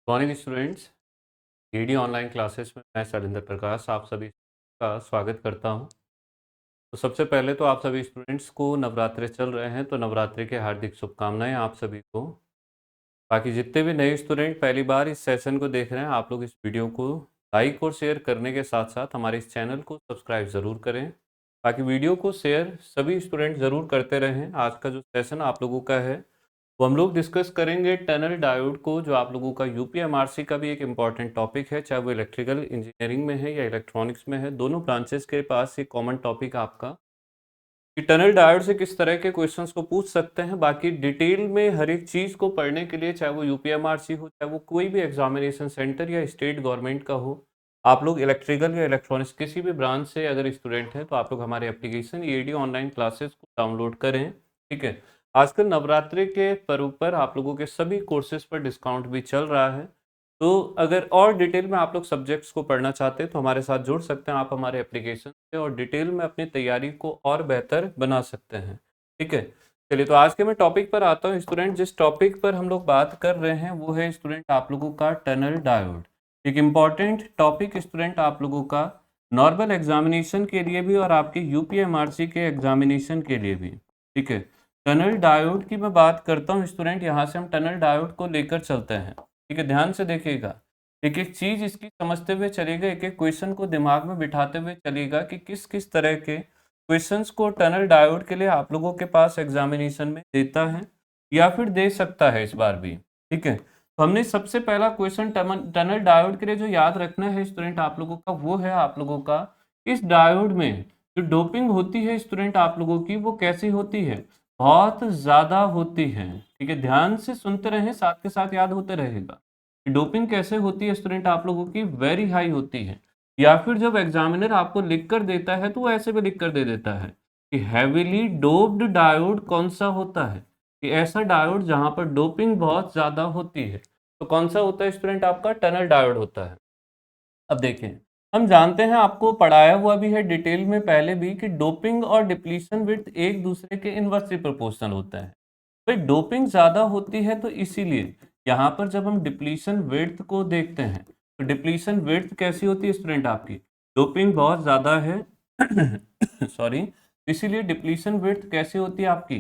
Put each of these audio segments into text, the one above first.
Morning students. ED online classes में मैं शैलेंद्र प्रकाश आप सभी का स्वागत करता हूं। तो सबसे पहले तो आप सभी स्टूडेंट्स को नवरात्रि चल रहे हैं तो नवरात्रि के हार्दिक शुभकामनाएं आप सभी को। बाकी जितने भी नए स्टूडेंट पहली बार इस सेशन को देख रहे हैं आप लोग इस वीडियो को लाइक और शेयर करने के साथ साथ हमारे इस चैनल को सब्सक्राइब ज़रूर करें। बाकी वीडियो को शेयर सभी स्टूडेंट ज़रूर करते रहें। आज का जो सेशन आप लोगों का है वो हम लोग डिस्कस करेंगे टनल डायोड को, जो आप लोगों का यूपीएमआरसी का भी एक इम्पॉर्टेंट टॉपिक है, चाहे वो इलेक्ट्रिकल इंजीनियरिंग में है या इलेक्ट्रॉनिक्स में है। दोनों ब्रांचेस के पास एक कॉमन टॉपिक आपका कि टनल डायोड से किस तरह के क्वेश्चंस को पूछ सकते हैं। बाकी डिटेल में हर एक चीज़ को पढ़ने के लिए, चाहे वो यूपीएमआरसी हो, चाहे वो कोई भी एग्जामिनेशन सेंटर या स्टेट गवर्नमेंट का हो, आप लोग इलेक्ट्रिकल या इलेक्ट्रॉनिक्स किसी भी ब्रांच से अगर स्टूडेंट हैं तो आप लोग हमारे एप्लीकेशन ईडी ऑनलाइन क्लासेस को डाउनलोड करें। ठीक है। आजकल नवरात्रि के पर्व पर आप लोगों के सभी कोर्सेज पर डिस्काउंट भी चल रहा है। तो अगर और डिटेल में आप लोग सब्जेक्ट्स को पढ़ना चाहते हैं तो हमारे साथ जुड़ सकते हैं आप हमारे एप्लीकेशन से और डिटेल में अपनी तैयारी को और बेहतर बना सकते हैं। ठीक है। चलिए, तो आज के मैं टॉपिक पर आता हूँ स्टूडेंट। जिस टॉपिक पर हम लोग बात कर रहे हैं वो है स्टूडेंट आप लोगों का टनल डायोड। एक इम्पॉर्टेंट टॉपिक स्टूडेंट आप लोगों का नॉर्मल एग्जामिनेशन के लिए भी और आपके यूपीएमआरसी के एग्जामिनेशन के लिए भी। ठीक है। टनल डायोड की मैं बात करता हूँ स्टूडेंट। यहाँ से हम टनल डायोड को लेकर चलते हैं। ठीक है, ध्यान से देखिएगा। एक एक चीज इसकी समझते हुए चलेगा, एक एक क्वेश्चन को दिमाग में बिठाते हुए चलेगा कि किस किस तरह के क्वेश्चंस को टनल डायोड के लिए आप लोगों के पास एग्जामिनेशन में देता है या फिर दे सकता है इस बार भी। ठीक है। तो हमने सबसे पहला क्वेश्चन टनल डायोड के लिए जो याद रखना है स्टूडेंट आप लोगों का, वो है आप लोगों का इस डायोड में जो डोपिंग होती है स्टूडेंट आप लोगों की, वो कैसी होती है? बहुत ज्यादा होती है। ठीक है, ध्यान से सुनते रहें, साथ के साथ याद होते रहेगा। डोपिंग कैसे होती है स्टूडेंट आप लोगों की? वेरी हाई होती है। या फिर जब एग्जामिनर आपको लिख कर देता है तो वो ऐसे भी लिख कर दे देता है कि हैवीली डोप्ड डायोड कौन सा होता है, कि ऐसा डायोड जहां पर डोपिंग बहुत ज्यादा होती है। तो कौन सा होता है स्टूडेंट? आपका टनल डायोड होता है। अब देखें, हम जानते हैं, आपको पढ़ाया हुआ भी है डिटेल में पहले भी, कि डोपिंग और डिप्लीशन विड्थ एक दूसरे के इनवर्सली प्रोपोर्शनल होता है। भाई डोपिंग ज्यादा होती है तो इसीलिए यहाँ पर जब हम डिप्लीशन विड्थ को देखते हैं तो डिप्लीशन विड्थ कैसी होती है स्टूडेंट आपकी? डोपिंग बहुत ज्यादा है सॉरी, इसीलिए डिप्लीशन विड्थ कैसी होती है आपकी?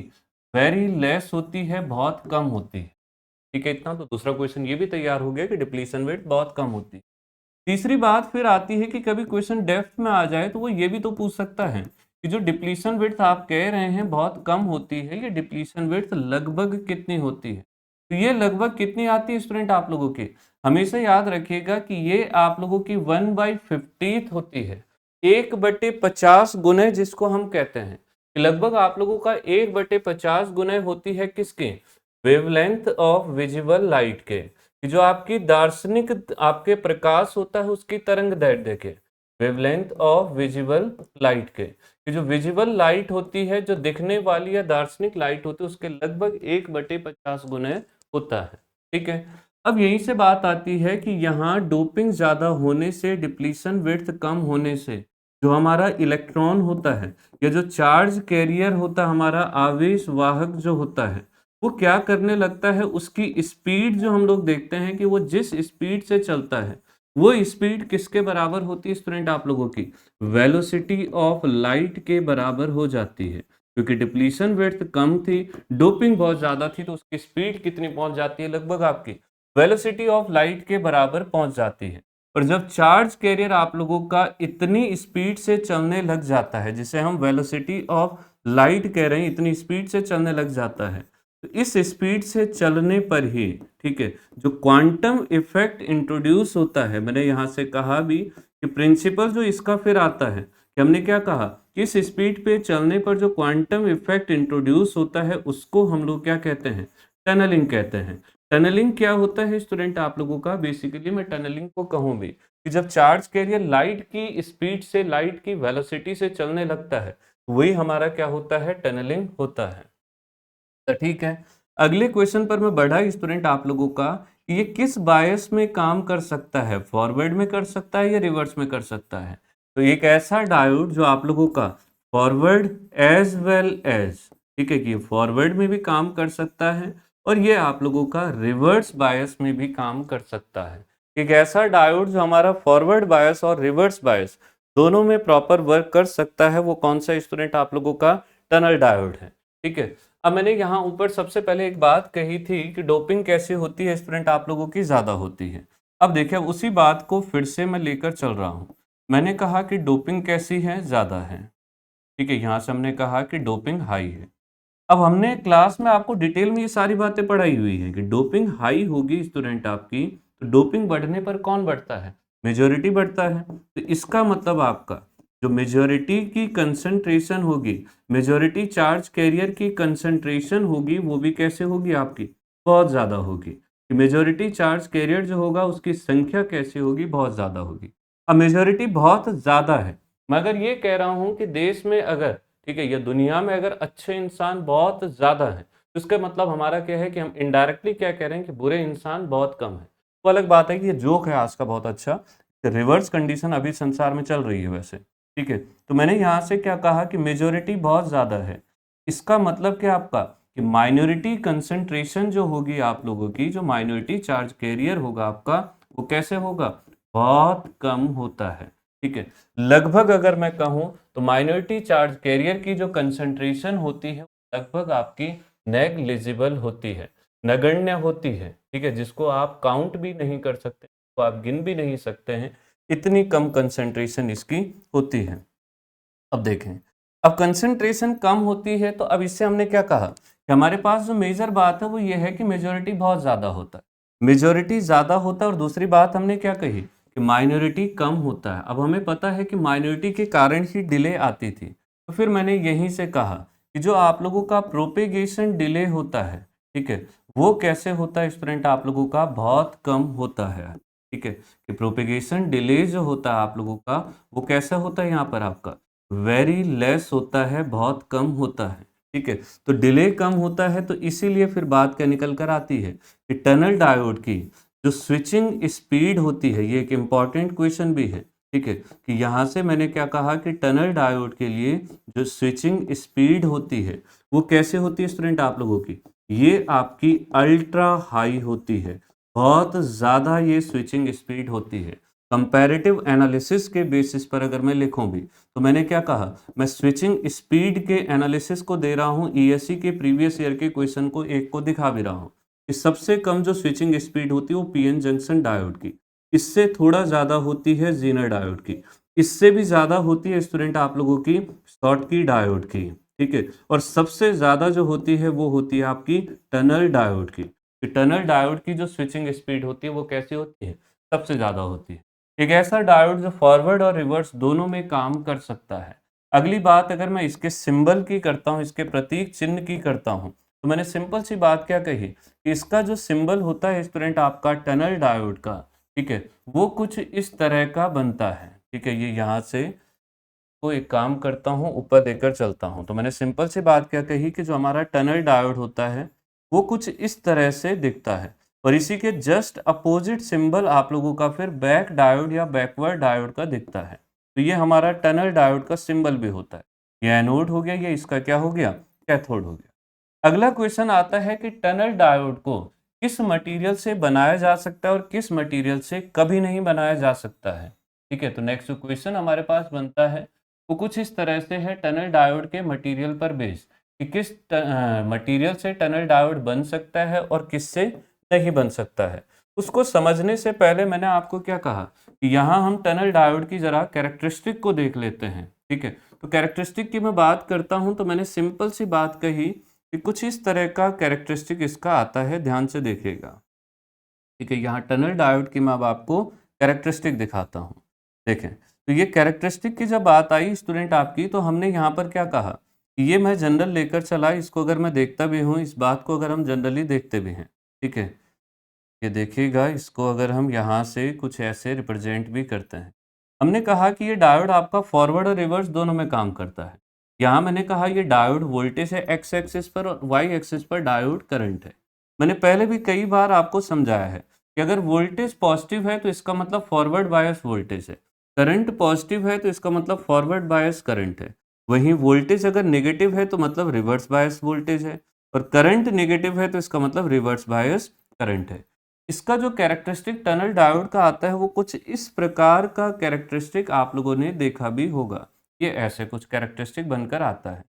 वेरी लेस होती है, बहुत कम होती है। ठीक है, इतना तो दूसरा क्वेश्चन ये भी तैयार हो गया कि डिप्लीशन विड्थ बहुत कम होती है। तीसरी बात फिर आती है कि कभी क्वेश्चन डेप्थ में आ जाए तो वो ये भी तो पूछ सकता है कि जो डिप्लीशन विड्थ आप कह रहे हैं बहुत कम होती है, ये डिप्लीशन विड्थ लगभग कितनी होती है? तो ये लगभग कितनी आती है स्टूडेंट आप लोगों की? हमेशा याद रखिएगा कि ये आप लोगों की 1/50 होती है। 1/50 गुने जिसको हम कहते हैं कि लगभग आप लोगों का 1/50 गुने होती है किसकी? वेवलेंथ ऑफ विजिबल लाइट के, कि जो आपकी दार्शनिक आपके प्रकाश होता है उसकी तरंग दैर्ध्य के, वेवलेंथ ऑफ विजिबल लाइट के, कि जो विजिबल लाइट होती है, जो दिखने वाली या दार्शनिक लाइट होती है, उसके लगभग 1/50 गुने होता है। ठीक है। अब यहीं से बात आती है कि यहाँ डोपिंग ज्यादा होने से, डिप्लीशन विड्थ कम होने से, जो हमारा इलेक्ट्रॉन होता है या जो चार्ज कैरियर होता है, हमारा आवेश वाहक जो होता है, वो क्या करने लगता है, उसकी स्पीड जो हम लोग देखते हैं कि वो जिस स्पीड से चलता है, वो स्पीड किसके बराबर होती है स्टूडेंट आप लोगों की? वेलोसिटी ऑफ लाइट के बराबर हो जाती है। क्योंकि डिप्लीशन विड्थ कम थी, डोपिंग बहुत ज्यादा थी, तो उसकी स्पीड कितनी पहुंच जाती है? लगभग आपकी वेलोसिटी ऑफ लाइट के बराबर पहुंच जाती है। और जब चार्ज कैरियर आप लोगों का इतनी स्पीड से चलने लग जाता है, जिसे हम वेलोसिटी ऑफ लाइट कह रहे हैं, इतनी स्पीड से चलने लग जाता है, तो इस स्पीड से चलने पर ही, ठीक है, जो क्वांटम इफेक्ट इंट्रोड्यूस होता है, मैंने यहां से कहा भी कि प्रिंसिपल जो इसका फिर आता है कि हमने क्या कहा कि इस स्पीड पे चलने पर जो क्वांटम इफेक्ट इंट्रोड्यूस होता है उसको हम लोग क्या कहते हैं? टनलिंग कहते हैं। टनलिंग क्या होता है स्टूडेंट आप लोगों का? बेसिकली मैं टनलिंग को कहूं भी कि जब चार्ज कैरियर लाइट की स्पीड से, लाइट की वेलोसिटी से चलने लगता है, वही हमारा क्या होता है? टनलिंग होता है। तो ठीक है, अगले क्वेश्चन पर मैं बढ़ा स्टूडेंट आप लोगों का, ये किस बायस में काम कर सकता है? फॉरवर्ड में कर सकता है या रिवर्स में कर सकता है? तो एक ऐसा डायोड जो आप लोगों का फॉरवर्ड एज वेल एज, ठीक है, कि फॉरवर्ड में भी काम कर सकता है और ये आप लोगों का रिवर्स बायस में भी काम कर सकता है। एक ऐसा डायोड जो हमारा फॉरवर्ड बायस और रिवर्स बायस दोनों में प्रॉपर वर्क कर सकता है, वो कौन सा स्टूडेंट आप लोगों का टनल डायोड है। ठीक है, अब मैंने यहाँ ऊपर सबसे पहले एक बात कही थी कि डोपिंग कैसे होती है स्टूडेंट, आप लोगों की ज़्यादा होती है। अब देखिए उसी बात को फिर से मैं लेकर चल रहा हूँ। मैंने कहा कि डोपिंग कैसी है, ज़्यादा है। ठीक है, यहाँ से हमने कहा कि डोपिंग हाई है। अब हमने क्लास में आपको डिटेल में ये सारी बातें पढ़ाई हुई है कि डोपिंग हाई होगी स्टूडेंट आपकी, तो डोपिंग बढ़ने पर कौन बढ़ता है, मेजॉरिटी बढ़ता है। तो इसका मतलब आपका जो मेजॉरिटी की कंसंट्रेशन होगी, मेजॉरिटी चार्ज कैरियर की कंसंट्रेशन होगी, वो भी कैसे होगी आपकी, बहुत ज़्यादा होगी। मेजॉरिटी चार्ज कैरियर जो होगा उसकी संख्या कैसे होगी, बहुत ज़्यादा होगी। अब मेजॉरिटी बहुत ज़्यादा है, मैं अगर ये कह रहा हूँ कि देश में अगर, ठीक है, या दुनिया में अगर अच्छे इंसान बहुत ज़्यादा हैं, तो इसका मतलब हमारा क्या है कि हम इनडायरेक्टली क्या कह रहे हैं कि बुरे इंसान बहुत कम हैं। तो अलग बात है कि ये जोक है आज का बहुत अच्छा, रिवर्स कंडीशन अभी संसार में चल रही है वैसे। ठीक है, तो मैंने यहाँ से क्या कहा कि मेजॉरिटी बहुत ज़्यादा है, इसका मतलब क्या आपका कि माइनॉरिटी कंसंट्रेशन जो होगी आप लोगों की, जो माइनॉरिटी चार्ज कैरियर होगा आपका, वो कैसे होगा, बहुत कम होता है। ठीक है, लगभग अगर मैं कहूँ तो माइनॉरिटी चार्ज कैरियर की जो कंसंट्रेशन होती है लगभग आपकी नेग्लिजिबल होती है, नगण्य होती है। ठीक है, जिसको आप काउंट भी नहीं कर सकते, तो आप गिन भी नहीं सकते हैं, इतनी कम कंसंट्रेशन इसकी होती है। अब देखें, अब कंसंट्रेशन कम होती है तो अब इससे हमने क्या कहा कि हमारे पास जो मेजर बात है वो ये है कि मेजॉरिटी बहुत ज़्यादा होता है, मेजॉरिटी ज़्यादा होता है। और दूसरी बात हमने क्या कही कि माइनॉरिटी कम होता है। अब हमें पता है कि माइनॉरिटी के कारण ही डिले आती थी, तो फिर मैंने यहीं से कहा कि जो आप लोगों का प्रोपेगेशन डिले होता है, ठीक है, वो कैसे होता है स्टूडेंट, आप लोगों का बहुत कम होता है। ठीक है, कि प्रोपेगेशन डिले जो होता है आप लोगों का वो कैसा होता है, यहाँ पर आपका वेरी लेस होता है, बहुत कम होता है। ठीक है, तो डिले कम होता है, तो इसीलिए फिर बात क्या निकल कर आती है कि टनल डायोड की जो स्विचिंग स्पीड होती है, ये एक इम्पॉर्टेंट क्वेश्चन भी है। ठीक है, कि यहाँ से मैंने क्या कहा कि टनल डायोड के लिए जो स्विचिंग स्पीड होती है वो कैसे होती है स्टूडेंट आप लोगों की, ये आपकी अल्ट्रा हाई होती है, बहुत ज़्यादा ये स्विचिंग स्पीड होती है। कंपैरेटिव एनालिसिस के बेसिस पर अगर मैं लिखूं भी, तो मैंने क्या कहा, मैं स्विचिंग स्पीड के एनालिसिस को दे रहा हूं, ईएससी के प्रीवियस ईयर के क्वेश्चन को एक को दिखा भी रहा हूं कि सबसे कम जो स्विचिंग स्पीड होती है वो पीएन जंक्शन डायोड की, इससे थोड़ा ज़्यादा होती है जीनर डायोड की, इससे भी ज़्यादा होती है स्टूडेंट आप लोगों की स्कॉटकी डायोड की। ठीक है, और सबसे ज़्यादा जो होती है वो होती है आपकी टनल डायोड की। टनल डायोड की जो स्विचिंग स्पीड होती है वो कैसी होती है, सबसे ज़्यादा होती है। एक ऐसा डायोड जो फॉरवर्ड और रिवर्स दोनों में काम कर सकता है। अगली बात अगर मैं इसके सिंबल की करता हूँ, इसके प्रतीक चिन्ह की करता हूँ, तो मैंने सिंपल सी बात क्या कही कि इसका जो सिंबल होता है स्टूडेंट आपका टनल डायोड का, ठीक है, वो कुछ इस तरह का बनता है। ठीक है, ये यहाँ से को एक काम करता हूँ, ऊपर देकर चलता हूँ। तो मैंने सिंपल सी बात क्या कही कि जो हमारा टनल डायोड होता है वो कुछ इस तरह से दिखता है, और इसी के जस्ट अपोजिट सिंबल आप लोगों का फिर बैक डायोड या बैकवर्ड डायोड का दिखता है। तो ये हमारा टनल डायोड का सिंबल भी होता है। ये एनोड हो गया, ये इसका क्या हो गया, कैथोड हो गया। अगला क्वेश्चन आता है कि टनल डायोड को किस मटेरियल से बनाया जा सकता है और किस मटेरियल से कभी नहीं बनाया जा सकता है। ठीक है, तो नेक्स्ट क्वेश्चन हमारे पास बनता है वो कुछ इस तरह से है, टनल डायोड के मटेरियल पर बेस कि किस मटेरियल से टनल डायोड बन सकता है और किससे नहीं बन सकता है। उसको समझने से पहले मैंने आपको क्या कहा कि यहाँ हम टनल डायोड की जरा कैरेक्टरिस्टिक को देख लेते हैं। ठीक है, तो कैरेक्टरिस्टिक की मैं बात करता हूँ, तो मैंने सिंपल सी बात कही कि कुछ इस तरह का कैरेक्टरिस्टिक इसका आता है, ध्यान से देखिएगा। ठीक है, यहाँ टनल डायोड की मैं अब आपको कैरेक्टरिस्टिक दिखाता हूँ। देखें, तो ये कैरेक्टरिस्टिक की जब बात आई स्टूडेंट आपकी, तो हमने यहाँ पर क्या कहा कि ये मैं जनरल लेकर चला, इसको अगर मैं देखता भी हूँ, इस बात को अगर हम जनरली देखते भी हैं। ठीक है, ये देखिएगा, इसको अगर हम यहाँ से कुछ ऐसे रिप्रेजेंट भी करते हैं, हमने कहा कि ये डायोड आपका फॉरवर्ड और रिवर्स दोनों में काम करता है। यहाँ मैंने कहा ये डायोड वोल्टेज है एक्स एक्सिस पर, और वाई एक्सिस पर डायोड करंट है। मैंने पहले भी कई बार आपको समझाया है कि अगर वोल्टेज पॉजिटिव है तो इसका मतलब फॉरवर्ड बायस वोल्टेज है, करंट पॉजिटिव है तो इसका मतलब फॉरवर्ड बायस करंट है, वहीं वोल्टेज अगर नेगेटिव है तो मतलब रिवर्स बायस वोल्टेज है। और करंट नेगेटिव है तो इसका मतलब रिवर्स बायस करंट है। इसका जो कैरेक्टरिस्टिक टनल डायोड का आता है वो कुछ इस प्रकार का कैरेक्टरिस्टिक आप लोगों ने देखा भी होगा। ये ऐसे कुछ कैरेक्टरिस्टिक बनकर आता है।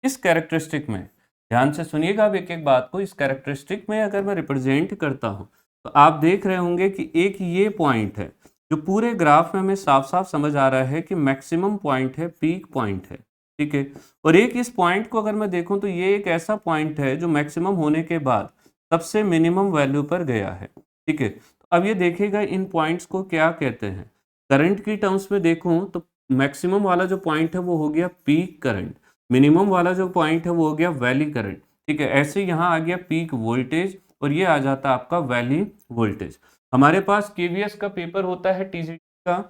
इस कैरेक्टरिस्टिक में ध्यान से सुनिएगा अब एक-एक बात को। इस कैरेक्टरिस्टिक में अगर मैं रिप्रेजेंट करता हूँ तो आप देख रहे होंगे कि एक ये पॉइंट है जो पूरे ग्राफ में हमें साफ-साफ समझ आ रहा है कि मैक्सिमम पॉइंट है, पीक पॉइंट है, ठीक है? और एक इस पॉइंट को अगर मैं देखूँ तो ये एक ऐसा पॉइंट है जो मैक्सिमम होने के बाद सबसे मिनिमम वैल्यू पर गया है, ठीक है? तो अब ये देखिएगा इन पॉइंट्स को क्या कहते हैं? करंट की टर्म्स में देखूँ तो मैक्सिमम वाला जो पॉइंट है वो हो गया पीक करंट, मिनिमम वाला जो पॉइंट है वो हो गया वैली करंट, ठीक है? ऐसे यहाँ आ गया पीक वोल्टेज और ये आ जाता है आपका वैली वोल्टेज। हमारे पास केवीएस का पेपर होता है टीजीटी का,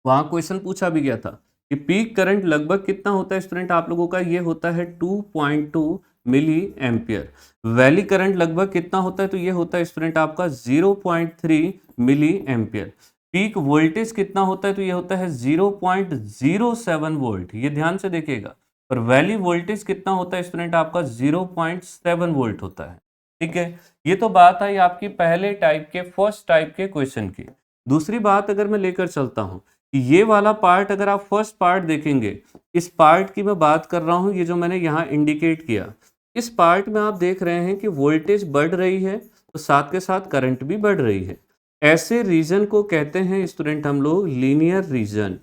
वहाँ क्वेश्चन पूछा भी गया था कि पीक करंट लगभग कितना होता है स्टूडेंट आप लोगों का, ये होता है 2.2 मिली एम्पियर। वैली करंट लगभग कितना होता है, तो ये होता है स्टूडेंट आपका 0.3 मिली एम्पियर। पीक वोल्टेज कितना होता है, तो ये होता है 0.07 वोल्ट, ये ध्यान से देखिएगा। और वैली वोल्टेज कितना होता है स्टूडेंट आपका 0.7 वोल्ट होता है, ठीक है। ये तो बात आई आपकी पहले टाइप के, फर्स्ट टाइप के क्वेश्चन की। दूसरी बात अगर मैं लेकर चलता हूँ, ये वाला पार्ट अगर आप फर्स्ट पार्ट देखेंगे, इस पार्ट की मैं बात कर रहा हूँ, ये जो मैंने यहाँ इंडिकेट किया, इस पार्ट में आप देख रहे हैं कि वोल्टेज बढ़ रही है तो साथ के साथ करंट भी बढ़ रही है। ऐसे रीजन को कहते हैं स्टूडेंट हम लोग लीनियर रीजन,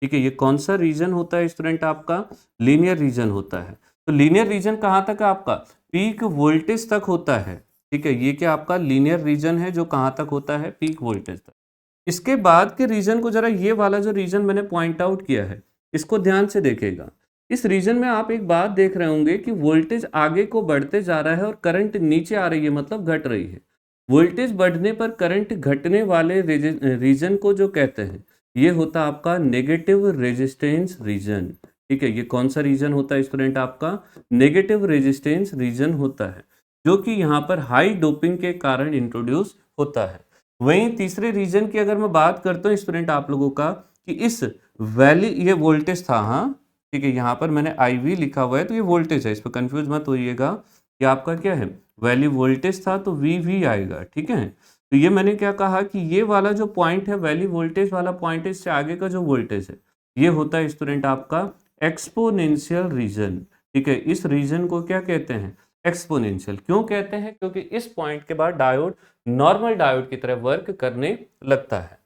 ठीक है। ये कौन सा रीजन होता है स्टूडेंट आपका, लीनियर रीजन होता है। तो लीनियर रीजन कहाँ तक है आपका, पीक वोल्टेज तक होता है, ठीक है। ये क्या आपका लीनियर रीजन है जो कहाँ तक होता है, पीक वोल्टेज तक। इसके बाद के रीजन को जरा, ये वाला जो रीजन मैंने पॉइंट आउट किया है इसको ध्यान से देखेगा। इस रीजन में आप एक बात देख रहे होंगे कि वोल्टेज आगे को बढ़ते जा रहा है और करंट नीचे आ रही है, मतलब घट रही है। वोल्टेज बढ़ने पर करंट घटने वाले रीजन को जो कहते हैं ये होता है आपका नेगेटिव रेजिस्टेंस रीजन, ठीक है। ये कौन सा रीजन होता है स्टूडेंट आपका, नेगेटिव रेजिस्टेंस रीजन होता है, जो कि यहाँ पर हाई डोपिंग के कारण इंट्रोड्यूस होता है। वहीं तीसरे रीजन की अगर मैं बात करता हूँ स्टूडेंट आप लोगों का, कि इस वैली, ये वोल्टेज था, हाँ ठीक है, यहाँ पर मैंने IV लिखा हुआ है तो ये वोल्टेज है, इस पर कंफ्यूज मत होइएगा। ये आपका क्या है, वैली वोल्टेज था तो VV आएगा, ठीक है। तो ये मैंने क्या कहा कि ये वाला जो पॉइंट है, वैली वोल्टेज वाला पॉइंट है, इससे आगे का जो वोल्टेज है ये होता है स्टूडेंट आपका एक्सपोनेंशियल रीजन, ठीक है। इस रीजन को क्या कहते हैं, एक्सपोनेंशियल। क्यों कहते हैं, क्योंकि इस पॉइंट के बाद डायोड नॉर्मल डायोड की तरह वर्क करने लगता है।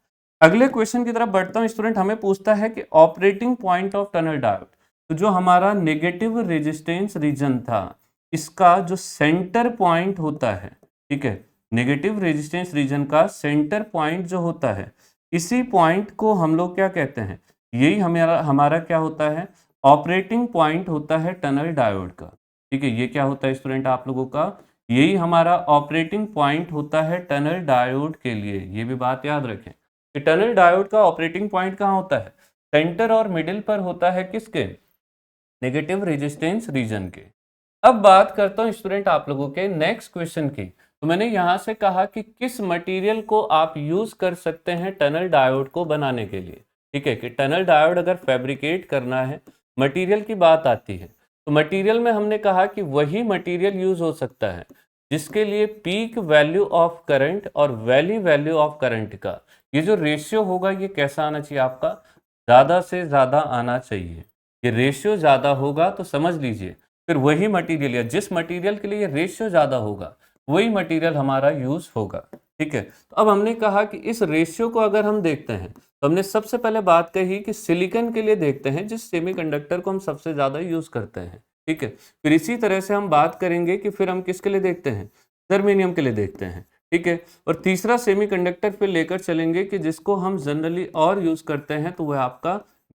अगले क्वेश्चन की तरफ बढ़ता हूं स्टूडेंट, हमें पूछता है कि operating point of tunnel diode, तो जो हमारा नेगेटिव रेजिस्टेंस रीजन था इसका जो सेंटर पॉइंट होता है, ठीक है, नेगेटिव रेजिस्टेंस रीजन का सेंटर पॉइंट जो होता है, इसी पॉइंट को हम लोग क्या कहते हैं, यही हमारा हमारा क्या होता है, ऑपरेटिंग पॉइंट होता है टनल डायोड का, ठीक है। ये क्या होता है स्टूडेंट आप लोगों का, यही हमारा ऑपरेटिंग पॉइंट होता है टनल डायोड के लिए। ये भी बात याद रखें कि टनल डायोड का ऑपरेटिंग पॉइंट कहाँ होता है, सेंटर और मिडिल पर होता है, किसके, नेगेटिव रेजिस्टेंस रीजन के। अब बात करता हूँ स्टूडेंट आप लोगों के नेक्स्ट क्वेश्चन की। तो मैंने यहाँ से कहा कि किस मटेरियल को आप यूज कर सकते हैं टनल डायोड को बनाने के लिए, ठीक है, कि टनल डायोड अगर फैब्रिकेट करना है, मटेरियल की बात आती है, तो मटेरियल में हमने कहा कि वही मटेरियल यूज हो सकता है जिसके लिए पीक वैल्यू ऑफ करंट और वैली वैल्यू ऑफ करंट का ये जो रेशियो होगा ये कैसा आना चाहिए आपका, ज़्यादा से ज़्यादा आना चाहिए। ये रेशियो ज़्यादा होगा तो समझ लीजिए फिर वही मटेरियल, या जिस मटेरियल के लिए ये रेशियो ज़्यादा होगा वही मटेरियल हमारा यूज होगा, ठीक है। तो अब हमने कहा कि इस रेशियो को अगर हम देखते हैं तो हमने सबसे पहले बात कही कि सिलिकॉन के लिए देखते हैं, जिस सेमीकंडक्टर को हम सबसे ज़्यादा यूज करते हैं, ठीक है। फिर इसी तरह से हम बात करेंगे कि फिर हम किसके लिए देखते हैं, जर्मेनियम के लिए देखते हैं, ठीक है। और तीसरा सेमीकंडक्टर फिर लेकर चलेंगे कि जिसको हम जनरली और यूज करते हैं, तो वह आपका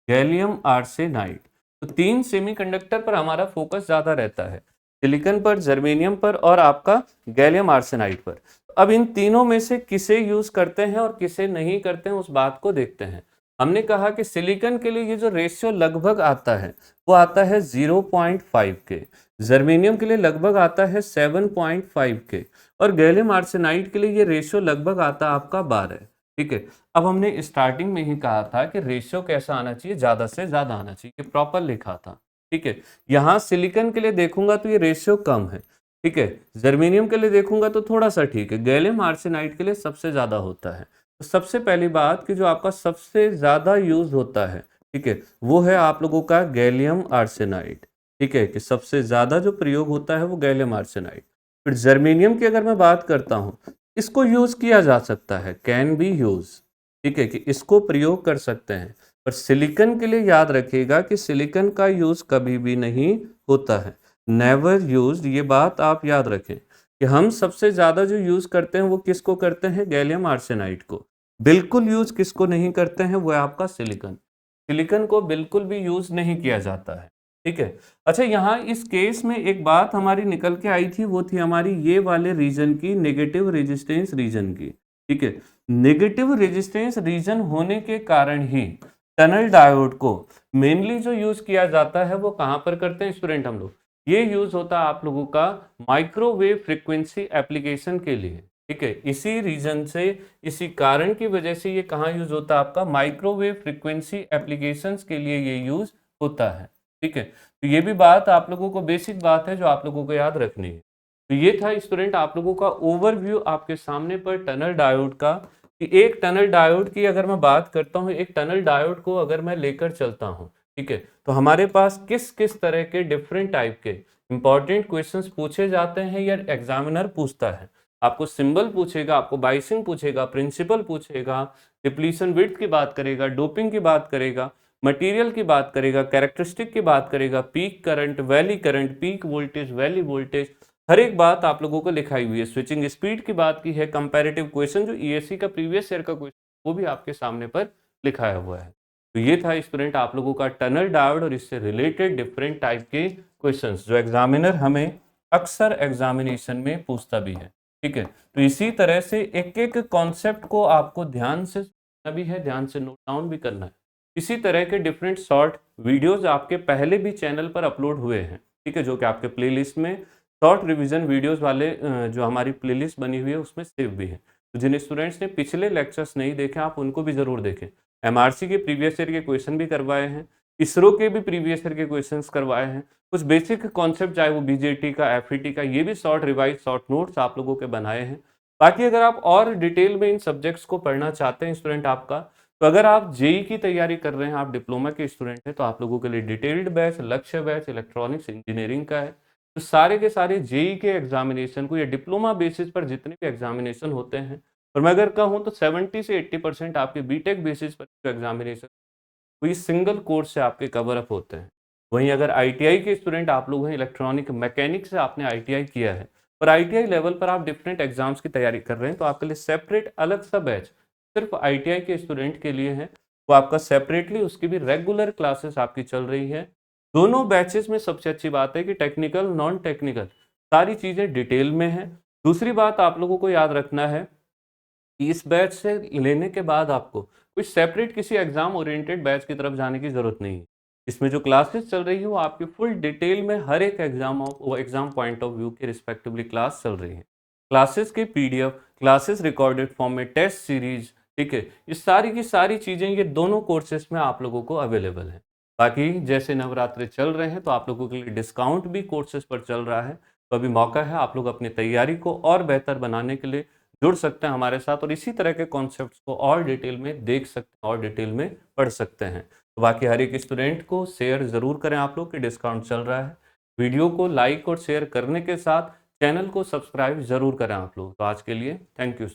गैलियम आर्सेनाइड। तो तीन सेमीकंडक्टर पर हमारा फोकस ज़्यादा रहता है, सिलिकॉन पर, जर्मेनियम पर और आपका गैलियम आर्सेनाइड पर। अब इन तीनों में से किसे यूज करते हैं और किसे नहीं करते हैं उस बात को देखते हैं। हमने कहा कि सिलिकॉन के लिए ये जो रेशियो लगभग आता है वो आता है 0.5 के, जर्मेनियम के लिए लगभग आता है 7.5 के, और गैलियम आर्सेनाइड के लिए ये रेशियो लगभग आता है आपका 12, ठीक है। अब हमने स्टार्टिंग में ही कहा था कि रेशियो कैसा आना चाहिए, ज़्यादा से ज़्यादा आना चाहिए, प्रॉपर लिखा था। ठीक है। यहाँ सिलिकॉन के लिए देखूंगा तो ये रेशियो कम है, ठीक है। जर्मेनियम के लिए देखूंगा तो थोड़ा सा ठीक है। गैलियम आर्सेनाइड के लिए सबसे ज्यादा होता है। तो सबसे पहली बात कि जो आपका सबसे ज्यादा यूज होता है, ठीक है, वो है आप लोगों का गैलियम आर्सेनाइड, ठीक है, कि सबसे ज्यादा जो प्रयोग होता है वो गैलियम आर्सेनाइड। फिर जर्मेनियम की अगर मैं बात करता हूँ, इसको यूज किया जा सकता है, कैन बी यूज, ठीक है, कि इसको प्रयोग कर सकते हैं। पर सिलिकॉन के लिए याद रखिएगा कि सिलिकॉन का यूज कभी भी नहीं होता है, नेवर यूज्ड। ये बात आप याद रखें कि हम सबसे ज्यादा जो यूज करते हैं वो किसको करते हैं, गैलियम आर्सेनाइड को। बिल्कुल यूज किसको नहीं करते हैं, वो है आपका सिलिकॉन। सिलिकॉन को बिल्कुल भी यूज नहीं किया जाता है, ठीक है। अच्छा, यहाँ इस केस में एक बात हमारी निकल के आई थी, वो थी हमारी ये वाले रीजन की, नेगेटिव रेजिस्टेंस रीजन की, ठीक है। नेगेटिव रेजिस्टेंस रीजन होने के कारण ही टनल डायोड को मेनली जो यूज किया जाता है वो कहां पर करते हैं स्टूडेंट हम लोग, ये यूज होता है आप लोगों का माइक्रोवेव फ्रीक्वेंसी एप्लीकेशन के लिए, ठीक है। इसी रीजन से, इसी कारण की वजह से ये कहाँ यूज होता है, आपका माइक्रोवेव फ्रीक्वेंसी एप्लीकेशंस के लिए ये यूज होता है, ठीक है। तो ये भी बात आप लोगों को, बेसिक बात है जो आप लोगों को याद रखनी है। तो ये था स्टूडेंट आप लोगों का ओवरव्यू आपके सामने पर टनल डायोड का, कि एक टनल डायोड की अगर मैं बात करता हूँ, एक टनल डायोड को अगर मैं लेकर चलता हूँ, ठीक है, तो हमारे पास किस किस तरह के डिफरेंट टाइप के इंपॉर्टेंट क्वेश्चंस पूछे जाते हैं या एग्जामिनर पूछता है। आपको सिंबल पूछेगा, आपको बाइसिंग पूछेगा, प्रिंसिपल पूछेगा, डिप्लीशन विड्थ की बात करेगा, डोपिंग की बात करेगा, मटेरियल की बात करेगा, कैरेक्टरिस्टिक की बात करेगा, peak current, valley current, peak voltage, valley voltage, हर एक बात आप लोगों को लिखाई हुई है। स्विचिंग स्पीड की बात की है, कंपैरेटिव क्वेश्चन जो ईएससी का प्रीवियस ईयर का क्वेश्चन, वो भी आपके सामने पर लिखाया हुआ है। तो ये था स्टूडेंट आप लोगों का टनल डायोड और इससे रिलेटेड डिफरेंट टाइप के क्वेश्चंस जो एग्जामिनर हमें अक्सर एग्जामिनेशन में पूछता भी है, ठीक है। तो इसी तरह से एक एक कॉन्सेप्ट को आपको ध्यान से सुनना भी है, ध्यान से नोट डाउन भी करना है। इसी तरह के डिफरेंट शॉर्ट वीडियोस आपके पहले भी चैनल पर अपलोड हुए हैं, ठीक है, जो कि आपके प्लेलिस्ट में शॉर्ट रिवीजन वीडियोस वाले जो हमारी प्लेलिस्ट बनी हुई है उसमें सेव भी है। तो जिन स्टूडेंट्स ने पिछले लेक्चर्स नहीं देखे आप उनको भी जरूर देखें। एमआरसी के प्रीवियस ईयर के क्वेश्चन भी करवाए हैं, इसरो के भी प्रीवियस ईयर के क्वेश्चंस करवाए हैं, कुछ बेसिक कॉन्सेप्ट चाहे वो बीजेटी का, एफईटी का, ये भी शॉर्ट रिवाइज शॉर्ट नोट्स आप लोगों के बनाए हैं। बाकी अगर आप और डिटेल में इन सब्जेक्ट्स को पढ़ना चाहते हैं स्टूडेंट आपका, तो अगर आप जेई की तैयारी कर रहे हैं, आप डिप्लोमा के स्टूडेंट हैं, तो आप लोगों के लिए डिटेल्ड बैच, लक्ष्य बैच इलेक्ट्रॉनिक्स इंजीनियरिंग का है। तो सारे के सारे जेई के एग्जामिनेशन को या डिप्लोमा बेसिस पर जितने भी एग्जामिनेशन होते हैं, और मैं अगर कहूँ तो 70 से 80% आपके बीटेक बेसिस पर जो एग्जामिनेशन तो ये सिंगल कोर्स से आपके कवर अप होते हैं। वहीं अगर आईटीआई के स्टूडेंट आप लोग हैं, इलेक्ट्रॉनिक मैकेनिक से आपने आईटीआई किया है, पर आईटीआई लेवल पर आप डिफरेंट एग्जाम्स की तैयारी कर रहे हैं, तो आपके लिए सेपरेट अलग सा बैच सिर्फ आईटीआई के स्टूडेंट के लिए है। वो आपका सेपरेटली, उसकी भी रेगुलर क्लासेस आपकी चल रही है। दोनों बैचेस में सबसे अच्छी बात है कि टेक्निकल नॉन टेक्निकल सारी चीज़ें डिटेल में है। दूसरी बात आप लोगों को याद रखना है कि इस बैच से लेने के बाद आपको कोई सेपरेट किसी एग्जाम ओरिएंटेड बैच की तरफ जाने की जरूरत नहीं है। इसमें जो क्लासेस चल रही है वो आपकी फुल डिटेल में हर एक एग्जाम पॉइंट ऑफ व्यू के रिस्पेक्टिवली क्लास चल रही है। क्लासेस के पीडीएफ, क्लासेस रिकॉर्डेड फॉर्म में, टेस्ट सीरीज, ठीक है, ये सारी की सारी चीजें ये दोनों कोर्सेज में आप लोगों को अवेलेबल है। बाकी जैसे नवरात्रि चल रहे हैं तो आप लोगों के लिए डिस्काउंट भी कोर्सेज पर चल रहा है, तो अभी मौका है आप लोग अपनी तैयारी को और बेहतर बनाने के लिए जुड़ सकते हैं हमारे साथ और इसी तरह के कॉन्सेप्ट्स को और डिटेल में देख सकते हैं और डिटेल में पढ़ सकते हैं। तो बाकी हर एक स्टूडेंट को शेयर ज़रूर करें आप लोग कि डिस्काउंट चल रहा है। वीडियो को लाइक और शेयर करने के साथ चैनल को सब्सक्राइब ज़रूर करें आप लोग। तो आज के लिए थैंक यू।